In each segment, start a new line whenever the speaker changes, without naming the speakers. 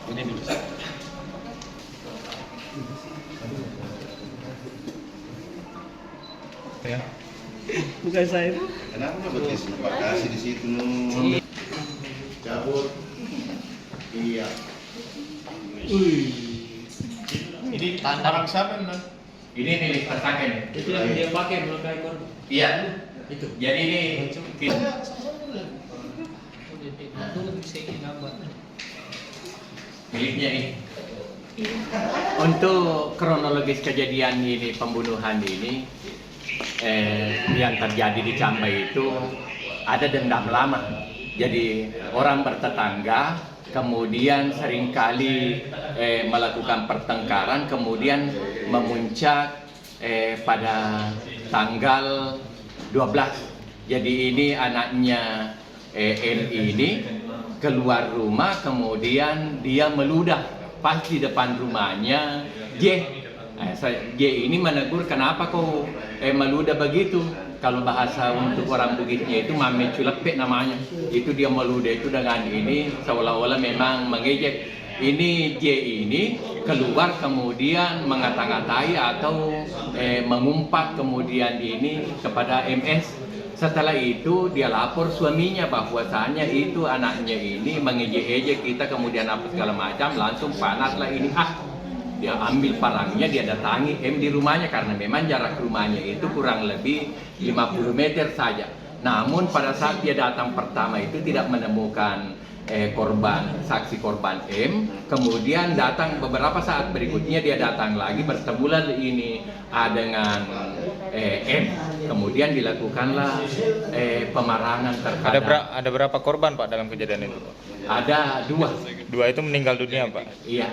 Ini dulu. Ya.
Bukan saya.
Kenapa nggak betis kasih di situ cabut? Iya.
Ini barang siapa nih? Ini milik tersangka nih.
Itu yang dia pakai melukai korban.
Iya.
Itu.
Jadi ini miliknya ini. Untuk kronologis kejadian ini, pembunuhan ini yang terjadi di Cambai itu ada dendam lama. Jadi orang bertetangga, kemudian seringkali melakukan pertengkaran, kemudian memuncak pada tanggal 12. Jadi ini anaknya MI ini keluar rumah, kemudian dia meludah pas di depan rumahnya J. J ini menegur, kenapa kau meludah begitu? Kalau bahasa untuk orang Bugisnya itu mame culepek namanya. Itu dia meludah itu dengan ini seolah-olah memang mengejek. Ini J ini keluar kemudian mengata-ngatai atau mengumpat kemudian ini kepada MS. Setelah itu dia lapor suaminya bahwasanya itu anaknya ini mengejek-ejek kita kemudian apa segala macam, langsung panaslah ini. Dia ambil parangnya, dia datangi M di rumahnya karena memang jarak rumahnya itu kurang lebih 50 meter saja. Namun pada saat dia datang pertama itu tidak menemukan saksi korban M. Kemudian datang beberapa saat berikutnya dia datang lagi, bertemulah ini dengan M. Kemudian dilakukanlah pemarangan terhadap.
Ada berapa korban Pak dalam kejadian itu Pak?
Ada dua.
Dua itu meninggal dunia Pak?
Iya,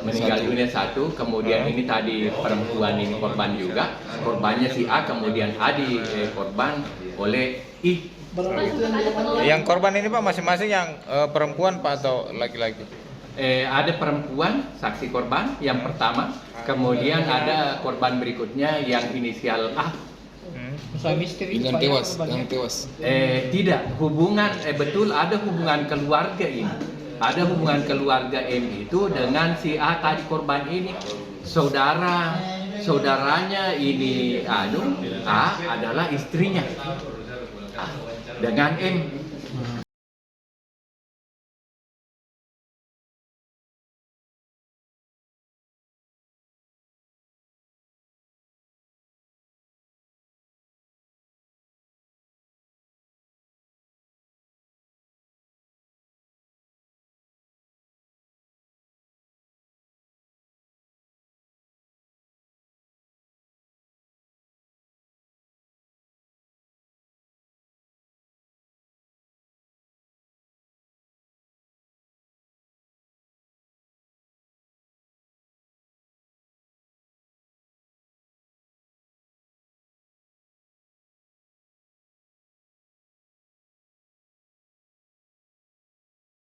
meninggal dunia satu. Kemudian ini tadi perempuan ini korban juga. Korbannya si A, kemudian A di korban oleh I.
Yang korban ini Pak masing-masing yang perempuan Pak atau laki-laki?
Ada perempuan saksi korban yang pertama, kemudian ada korban berikutnya yang inisial A.
Suami istri
Yang tewas.
Tidak, hubungan betul ada hubungan keluarga ini. Ada hubungan keluarga M itu dengan si A tadi korban ini. Saudaranya ini A adalah istrinya dengan M.